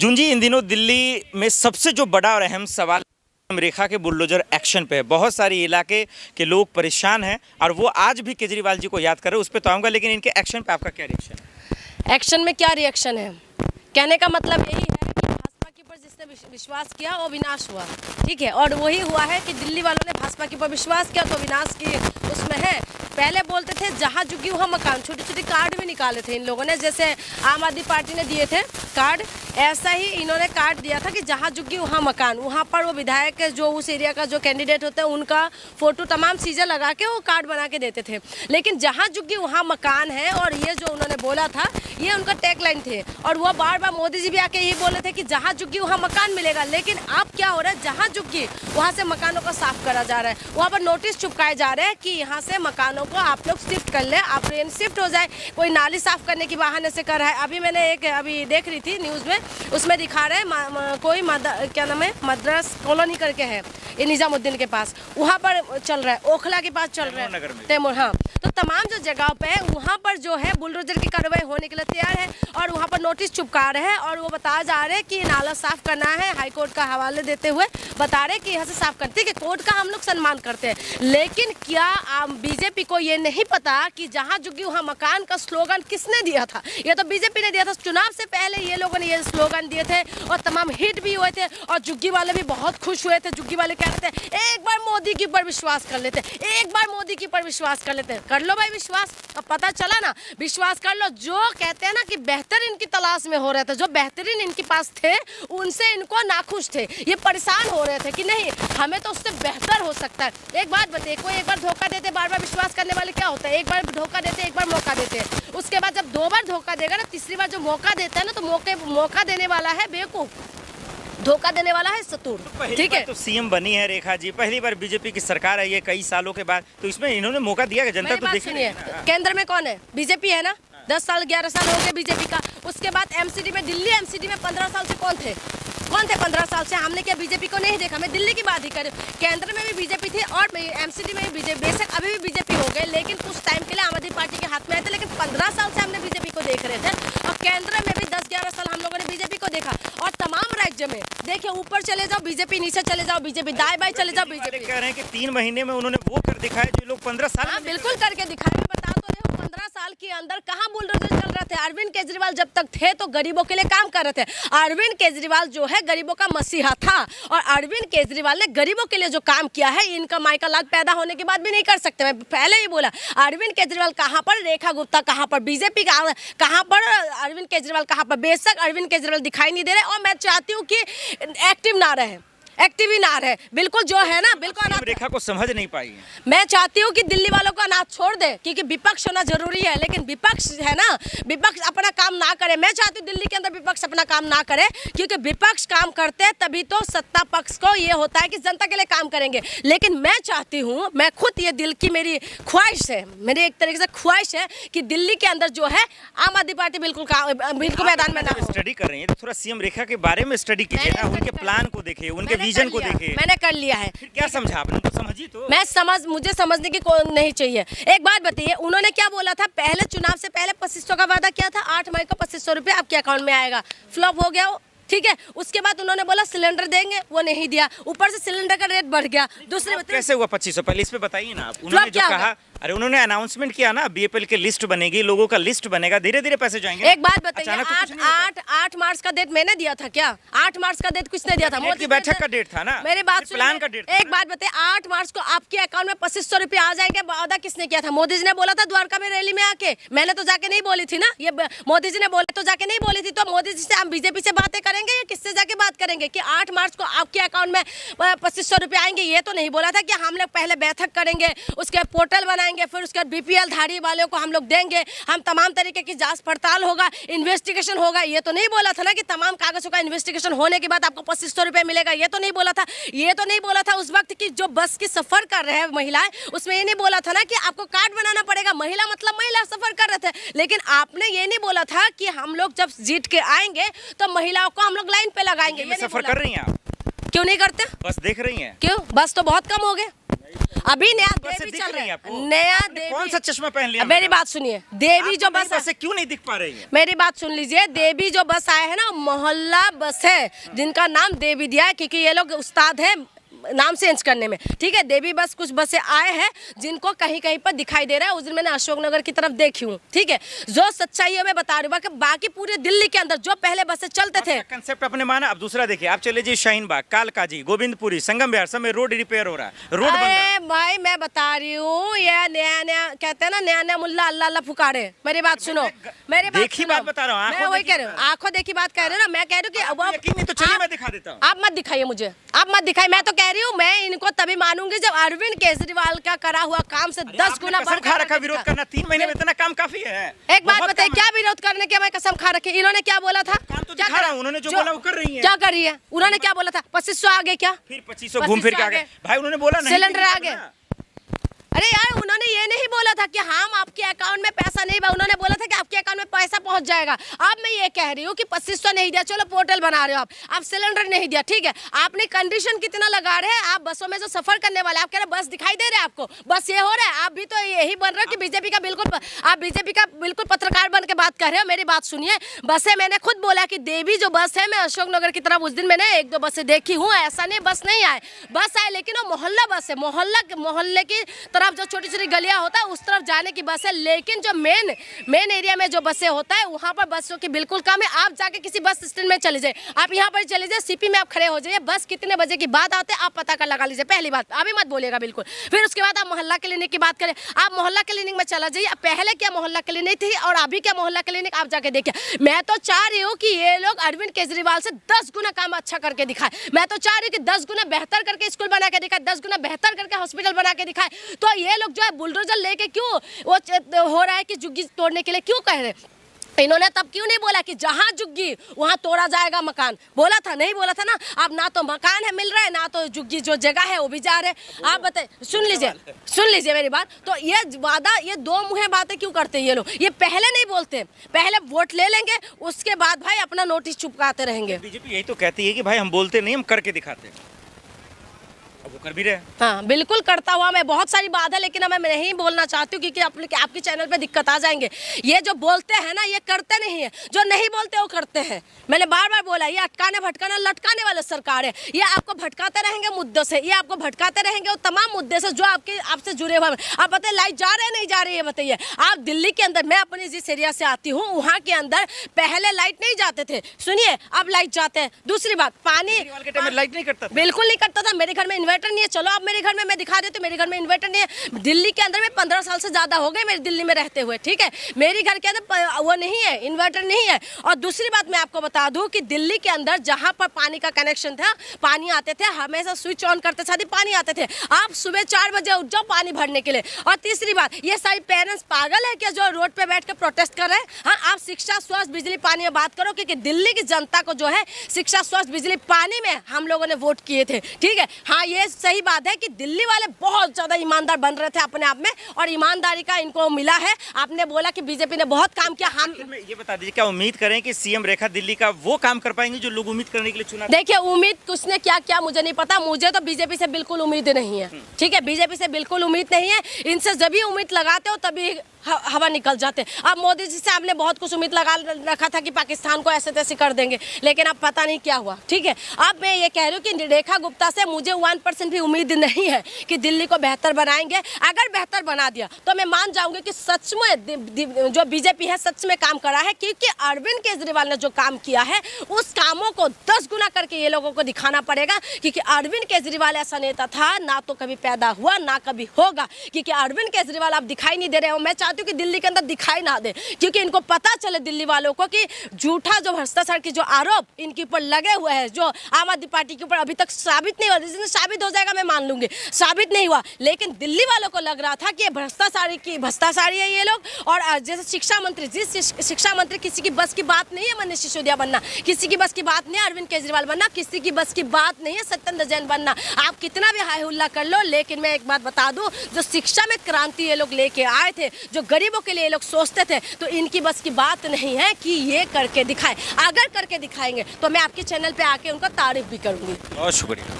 जूंजी, इन दिनों दिल्ली में सबसे जो बड़ा और अहम सवाल रेखा के बुलडोजर एक्शन पे है। बहुत सारे इलाके के लोग परेशान हैं और वो आज भी केजरीवाल जी को याद कर रहे हैं। उस पर तो आऊँगा, लेकिन इनके एक्शन पे आपका क्या रिएक्शन है? एक्शन में क्या रिएक्शन है? कहने का मतलब यही है कि भाजपा के ऊपर जिसने विश्वास किया वो विनाश हुआ, ठीक है। और वही हुआ है कि दिल्ली वालों ने भाजपा के ऊपर विश्वास किया तो विनाश की उसमें है। पहले बोलते थे जहाँ झुकी वहाँ मकान, छोटे छोटे कार्ड भी निकाले थे इन लोगों ने, जैसे आम आदमी पार्टी ने दिए थे कार्ड, ऐसा ही इन्होंने कार्ड दिया था कि जहाँ झुकी वहाँ मकान। वहाँ पर वो विधायक जो उस एरिया का जो कैंडिडेट होता है उनका फोटो तमाम चीज़ें लगा के वो कार्ड बना के देते थे। लेकिन जहाँ झुकी वहाँ मकान है, और ये जो उन्होंने बोला था ये उनका टैगलाइन थे। और वो बार बार मोदी जी भी आके यही बोले थे कि जहाँ झुकी वहाँ मकान मिलेगा। लेकिन अब क्या हो रहा है, जहाँ झुकी वहाँ से मकानों को साफ करा जा रहा है। वहाँ पर नोटिस चिपकाए जा रहे हैं कि यहाँ से मकानों को आप लोग शिफ्ट कर ले, आप शिफ्ट हो जाए। कोई नाली साफ करने की बहाने से कर रहा है। अभी मैंने एक अभी देख रही थी न्यूज़ में, उसमें दिखा रहे हैं कोई क्या नाम है, मद्रास कॉलोनी करके है ये निजामुद्दीन के पास, वहाँ पर चल रहा है, ओखला के पास चल रहा है, तैमूर। हाँ, तो तमाम जो जगह पे है वहाँ पर जो है बुलडोजर की कार्रवाई होने के लिए तैयार है। और वहाँ पर नोटिस चिपका रहे हैं और वो बता जा रहे हैं कि नाला साफ करना है। हाई कोर्ट का हवाले देते हुए बता रहे हैं कि यहाँ से साफ करते हैं, कि कोर्ट का हम लोग सम्मान करते हैं। लेकिन क्या बीजेपी को ये नहीं पता कि जहाँ झुकी वहाँ मकान का स्लोगन किसने दिया था? ये तो बीजेपी ने दिया था। चुनाव से पहले ये लोगों ने ये स्लोगन दिए थे और तमाम हिट भी हुए थे। और झुग्गी वाले भी बहुत खुश हुए थे। झुग्गी वाले कह रहे थे एक बार मोदी के ऊपर विश्वास कर लेते, एक बार मोदी के ऊपर विश्वास कर लेते। कर लो भाई विश्वास, अब पता चला ना, विश्वास कर लो। जो कहते हैं ना कि बेहतर इनकी तलाश में हो रहे थे, जो बेहतरीन इनके पास थे उनसे इनको नाखुश थे, ये परेशान हो रहे थे कि नहीं हमें तो उससे बेहतर हो सकता है। एक बात बताइए, कोई एक बार धोखा देते, बार बार विश्वास करने वाले क्या होता है? एक बार धोखा देते, एक बार मौका देते, उसके बाद जब 2 बार धोखा देगा ना, तीसरी बार जो मौका देता है ना, तो मौका देने वाला है बेवकूफ, धोखा देने वाला है सतुर, ठीक है। तो सीएम बनी है रेखा जी, पहली बार बीजेपी की सरकार है ये कई सालों के बाद, तो इसमें इन्होंने मौका दिया कि जनता तो देख रही है। केंद्र में कौन है? बीजेपी है ना। 10 साल 11 साल हो गए बीजेपी का। उसके बाद एमसीडी में, दिल्ली एमसीडी में 15 साल से कौन थे 15 साल से? हमने क्या बीजेपी को नहीं देखा? मैं दिल्ली की बात ही करूँ, केंद्र में भी बीजेपी थी और एमसीडी में भी बीजेपी। बेशक अभी भी बीजेपी हो गए, लेकिन कुछ टाइम के लिए आम आदमी पार्टी के हाथ में आए थे। लेकिन 15 साल से हमने बीजेपी को देख रहे थे और केंद्र में भी 10-11 साल हम लोगों ने बीजेपी को देखा। और तमाम राज्य में देखिए, ऊपर चले जाओ बीजेपी, नीचे चले जाओ बीजेपी, दाएं बाएं चले जाओ बीजेपी। कह रहे हैं कि 3 महीने में उन्होंने वो कर दिखाया जो लोग 15 साल में बिल्कुल करके दिखाया। मैं बता तो रही हूँ, 15 साल के अंदर कहाँ बुलडोजर चल रहे थे? अरविंद केजरीवाल जब तक थे तो गरीबों के लिए काम कर रहे थे। अरविंद केजरीवाल जो है गरीबों का मसीहा था, और अरविंद केजरीवाल ने गरीबों के लिए जो काम किया है, इनका माइका लाग पैदा होने के बाद भी नहीं कर सकते। मैं पहले ही बोला, अरविंद केजरीवाल कहाँ पर, रेखा गुप्ता कहाँ पर, बीजेपी कहाँ पर, अरविंद केजरीवाल कहाँ पर? बेशक अरविंद केजरीवाल दिखाई नहीं दे रहे, और मैं चाहती हूँ कि एक्टिव ना रहे, एक्टिव ही ना रहे, बिल्कुल जो है ना, बिल्कुल रेखा को समझ नहीं पाई है। मैं चाहती हूँ कि दिल्ली वालों को अनाथ छोड़ दे, क्योंकि विपक्ष होना जरूरी है। लेकिन विपक्ष है ना, विपक्ष अपना काम ना करे। मैं चाहती हूँ दिल्ली के अंदर विपक्ष अपना काम ना करे, क्योंकि विपक्ष काम करते हैं तभी तो सत्ता पक्ष को ये होता है कि जनता के लिए काम करेंगे। लेकिन मैं चाहती हूँ, मैं खुद, ये दिल की मेरी ख्वाहिश है, मेरी एक तरीके से ख्वाहिश है कि दिल्ली के अंदर जो है आम आदमी पार्टी बिल्कुल मैदान में ना हो। स्टडी कर रही है तो थोड़ा सीएम रेखा के बारे में स्टडी कीजिए ना, उनके प्लान को देखिए, उनके विजन को देखिए। मैंने कर लिया है। क्या समझा आपने? तो समझी तो मुझे समझने की कोई नहीं चाहिए। एक बात बताइए, उन्होंने क्या बोला था? पहले चुनाव से पहले 2500 का वादा किया था, 8 मई को 2500 रुपये आपके अकाउंट में आएगा। फ्लॉप हो गया वो, ठीक है। उसके बाद उन्होंने बोला सिलेंडर देंगे, वो नहीं दिया, ऊपर से सिलेंडर का रेट बढ़ गया। दूसरे कैसे हुआ 2500? पहले इस पे बताइए ना आप। उन्होंने जो कहा, अरे उन्होंने अनाउंसमेंट किया ना, बीएपीएल की लिस्ट बनेगी, लोगों का लिस्ट बनेगा, धीरे धीरे पैसे जाएंगे। एक बात बताइए, 8 मार्च का डेट मैंने दिया था क्या? 8 मार्च का डेट किसने दिया था? मोदी की बैठक का डेट था ना, मेरी बात प्लान का डेट। एक बात बताइए, 8 मार्च को आपके अकाउंट में 2500 रुपये आ जाएंगे, वादा किसने किया था? मोदी जी ने बोला था द्वारका में रैली में आके। मैंने तो जाके नहीं बोली थी ना, ये मोदी जी ने बोले तो जाके नहीं बोली थी। तो मोदी जी से हम बीजेपी से बातें करेंगे या किससे जाके बात करेंगे कि 8 मार्च को आपके अकाउंट में 2500 रुपये आएंगे? ये तो नहीं बोला था कि हम लोग पहले बैठक करेंगे, उसके पोर्टल बनाएंगे, फिर उसके बीपीएल धारी वालों को हम लोग देंगे, हम तमाम तरीके की जांच पड़ताल होगा, इन्वेस्टिगेशन होगा। ये तो नहीं बोला था ना कि तमाम कागजों का इन्वेस्टिगेशन होने के बाद आपको 2500 रुपये मिलेगा। ये तो नहीं बोला था। ये तो नहीं बोला था उस वक्त की जो बस की सफर कर रहे हैं महिलाएं, उसमें ये नहीं बोला था ना कि आपको कार्ड बनाना पड़ेगा। महिला मतलब महिला सफर कर रहे थे, लेकिन आपने ये नहीं बोला था कि हम लोग जब जीत के आएंगे तो महिलाओं को हम लोग लाइन पे लगाएंगे। ये सफर कर रही हैं आप? क्यों नहीं करते? बस देख रही हैं? क्यों? बस तो बहुत कम हो गए। अभी नया बसें देवी दिख चल रही हैं रहा आपको? है, नया आपने देवी। कौन सा चश्मा पहन लिया? मेरी बात सुनिए, देवी जो बस बसें क्यों नहीं दिख पा रही है? मेरी बात सुन लीजिए, देवी जो बस आए हैं ना, मोहल्ला बस है, जिनका नाम देवी दिया है क्योंकि ये लोग उस्ताद हैं नाम चेंज करने में, ठीक है। देवी बस कुछ बसें आए हैं जिनको कहीं कहीं पर दिखाई दे रहा है। उस दिन मैंने अशोकनगर की तरफ देखी हूँ, ठीक है। जो सच्चाई है मैं बता रही हूँ कि बाकी पूरे दिल्ली के अंदर जो पहले बसें चलते थे, कंसेप्ट अपने माना। अब दूसरा देखिए, आप चले जी शाहीन बाग, कालकाजी, गोविंदपुरी, संगम विहार, सब में रोड रिपेयर हो रहा है, रोड बन रहा है। अरे भाई मैं बता रही हूँ, ये नया नया कहते हैं ना, नया नया मुल्ला अल्लाह अल्लाह पुकारे। मेरी बात सुनो, मेरी बात देखी सुनो। बात बता रहा हूँ, मैं वही कह रही हूँ, आंखों देखी बात कह रही हूँ ना। मैं कह रही हूँ कि आपको यकीन नहीं तो चलिए मैं दिखा देता हूँ। आप मत दिखाइए मुझे, आप मत दिखाइए। मैं तो कह रही हूँ, मैं इनको तभी मानूंगी जब अरविंद केजरीवाल का करा हुआ काम से 10 गुना कसम खा रखा बढ़कर विरोध करना, 3 महीने में इतना काम काफी है। एक बात बहुत बताइए, काम क्या है। विरोध करने के मैं कसम खा रखी? इन्होंने क्या बोला था? काम तो क्या दिखा रहा हूँ, उन्होंने जो बोला वो कर रही है। क्या कर रही है? उन्होंने क्या बोला था? 2500 आ गए क्या? फिर 2500 घूम फिर के आ गए। भाई उन्होंने बोला नहीं सिलेंडर कि आ गए। अरे यार, उन्होंने ये नहीं बोला था कि हम आपके अकाउंट में पैसा नहीं, उन्होंने बोला था कि आपके अकाउंट में पैसा पहुंच जाएगा। अब मैं ये कह रही हूँ कि 2500 नहीं दिया, चलो पोर्टल बना रहे हो आप सिलेंडर नहीं दिया, ठीक है। आपने कंडीशन कितना लगा रहे हैं? आप बसों में जो सफर करने वाले, आप कह रहे बस दिखाई दे रहे हैं आपको, बस ये हो रहा है। आप भी तो यही बन रहे हो कि बीजेपी का बिल्कुल पत्रकार बन के बात कर रहे हो। मेरी बात सुनिए, बसें मैंने खुद बोला कि देवी जो बस है, मैं अशोकनगर की तरफ उस दिन मैंने 1-2 बसें देखी हूँ। ऐसा नहीं बस नहीं आए, बस आए, लेकिन वो मोहल्ला बस है। मोहल्ले की तरफ जो छोटी छोटी गलियां होता है उस तरफ जाने की बस है। लेकिन जो मेन एरिया में जो बसें होता है वहां पर बसों की बिल्कुल कम है। आप जाके किसी बस स्टैंड में चले जाए, आप यहाँ पर चले जाए, सीपी में आप खड़े हो जाइए, बस कितने बजे की बात आते हैं आप पता कर लगा लीजिए। पहली बात, अभी मत बोलिएगा बिल्कुल। फिर उसके बाद आप मोहल्ला क्लिनिक की बात करें, आप मोहल्ला क्लिनिक में चला जाइए। पहले क्या मोहल्ला क्लिनिक थी और अभी क्या मोहल्ला क्लिनिक, आप जाके देखिए। मैं तो चाह रही हूँ कि ये लोग अरविंद केजरीवाल से 10 गुना काम अच्छा करके दिखाए। मैं तो चाह रही हूँ कि 10 गुना बेहतर करके स्कूल बना के दिखाए, 10 गुना बेहतर करके हॉस्पिटल बना के दिखाए। तो ये लोग जो है बुलडोजर लेके क्यों वो हो रहा है कि झुग्गी तोड़ने के लिए क्यों कह रहे? इन्होंने तब क्यों नहीं बोला कि जहां झुग्गी वहां तोड़ा जाएगा मकान? बोला था, नहीं बोला था ना? अब ना तो मकान है मिल रहा है, ना तो झुग्गी जो जगह है वो भी जा रहे। आप बताइए, सुन लीजिए मेरी बात। तो ये वादा, ये दो मुँहे बातें क्यों करते हैं ये लोग? ये पहले नहीं बोलते, पहले वोट ले लेंगे, उसके बाद भाई अपना नोटिस चुपकाते रहेंगे। बीजेपी यही तो कहती है कि भाई हम बोलते नहीं, हम करके दिखाते हैं। अब वो कर भी रहे हैं। हाँ बिल्कुल करता हुआ। मैं बहुत सारी बात है, लेकिन अब मैं नहीं बोलना चाहती हूँ क्योंकि आपके चैनल पे दिक्कत आ जाएंगे। ये जो बोलते हैं ना, ये करते नहीं है, जो नहीं बोलते वो करते हैं। मैंने बार बार बोला, ये अटकाने भटकाना लटकाने वाले सरकार है। ये आपको भटकाते रहेंगे मुद्दों से, ये आपको भटकाते रहेंगे वो तमाम मुद्दे से जो आपसे जुड़े हुए हैं। आप बताइए लाइट जा रहे हैं नहीं जा रही है? बताइए आप दिल्ली के अंदर, मैं अपनी जिस एरिया से आती हूँ वहाँ के अंदर पहले लाइट नहीं जाते थे, सुनिए अब लाइट जाते हैं। दूसरी बात, पानी लाइट नहीं करता, बिल्कुल नहीं करता था। मेरे घर में इन्वर्टर नहीं है, चलो आप मेरे घर में, मैं दिखा देती हूँ, मेरे घर में इन्वर्टर नहीं है। दिल्ली के अंदर में 15 साल से ज्यादा हो गए मेरे दिल्ली में रहते हुए, ठीक है। मेरे घर के अंदर वो नहीं है, इन्वर्टर नहीं है। और दूसरी बात मैं आपको बता दूं कि दिल्ली के अंदर जहां पर पानी का कनेक्शन था, पानी आते थे, हमेशा स्विच ऑन करते साथ ही पानी आते थे। आप सुबह 4 बजे उठ जाओ पानी भरने के लिए। और तीसरी बात, ये सारी पेरेंट्स पागल है क्या जो रोड पे बैठ कर प्रोटेस्ट कर रहे हैं? हाँ, आप शिक्षा, स्वास्थ्य, बिजली, पानी में बात करो, क्योंकि दिल्ली की जनता को जो है शिक्षा, स्वास्थ्य, बिजली, पानी में हम लोगों ने वोट किए थे, ठीक है। हाँ, ये सही बात है कि दिल्ली वाले बहुत ज्यादा ईमानदार बन रहे थे अपने आप में, और ईमानदारी का इनको मिला है। आपने बोला कि बीजेपी ने बहुत काम किया, हम ये बता दीजिए, क्या उम्मीद करें कि सीएम रेखा दिल्ली का वो काम कर पाएंगे जो लोग उम्मीद करने के लिए चुना? देखिए, उम्मीद किसने क्या क्या मुझे नहीं पता, मुझे तो बीजेपी से बिल्कुल उम्मीद नहीं है, ठीक है। बीजेपी से बिल्कुल उम्मीद नहीं है। इनसे जब भी उम्मीद लगाते हो तभी हवा निकल जाते। अब मोदी जी से आपने बहुत कुछ उम्मीद लगा रखा था कि पाकिस्तान को ऐसे तैसे कर देंगे, लेकिन अब पता नहीं क्या हुआ, ठीक है। अब मैं ये कह रही हूँ कि रेखा गुप्ता से मुझे 1% भी उम्मीद नहीं है कि दिल्ली को बेहतर बनाएंगे। अगर बेहतर बना दिया तो मैं मान जाऊंगी कि सच में जो बीजेपी है सच में काम करा है, क्योंकि अरविंद केजरीवाल ने जो काम किया है उस कामों को 10 गुना करके ये लोगों को दिखाना पड़ेगा। क्योंकि अरविंद केजरीवाल ऐसा नेता था, ना तो कभी पैदा हुआ ना कभी होगा। क्योंकि अरविंद केजरीवाल आप दिखाई नहीं दे रहे हो। मैं चाहती हूँ कि दिल्ली के अंदर दिखाई ना दे, क्योंकि इनको पता चले दिल्ली वालों को कि झूठा जो भ्रष्टाचार के जो आरोप इनके ऊपर लगे हुए हैं, जो आम आदमी पार्टी के ऊपर अभी तक साबित नहीं हुआ। जिस दिन साबित हो जाएगा मैं मान लूंगी, साबित नहीं हुआ, लेकिन दिल्ली वालों को लग रहा था कि ये भ्रष्टाचारी है ये लोग। और जैसे शिक्षा मंत्री, जिस शिक्षा मंत्री किसी की बस की बात नहीं है मनीष सिसोदिया बनना, किसी की बस की बात नहीं है अरविंद केजरीवाल बनना, किसी की बस की बात नहीं है सत्येंद्र जैन बनना। आप कितना भी हाय हुल्ला कर लो, लेकिन मैं एक बात बता दूं, जो शिक्षा में क्रांति ये लोग लेके आए थे, जो गरीबों के लिए ये लोग सोचते थे, तो इनकी बस की बात नहीं है कि ये करके दिखाए। अगर करके दिखाएंगे तो मैं आपके चैनल पे आके उनका तारीफ भी करूंगी। बहुत शुक्रिया।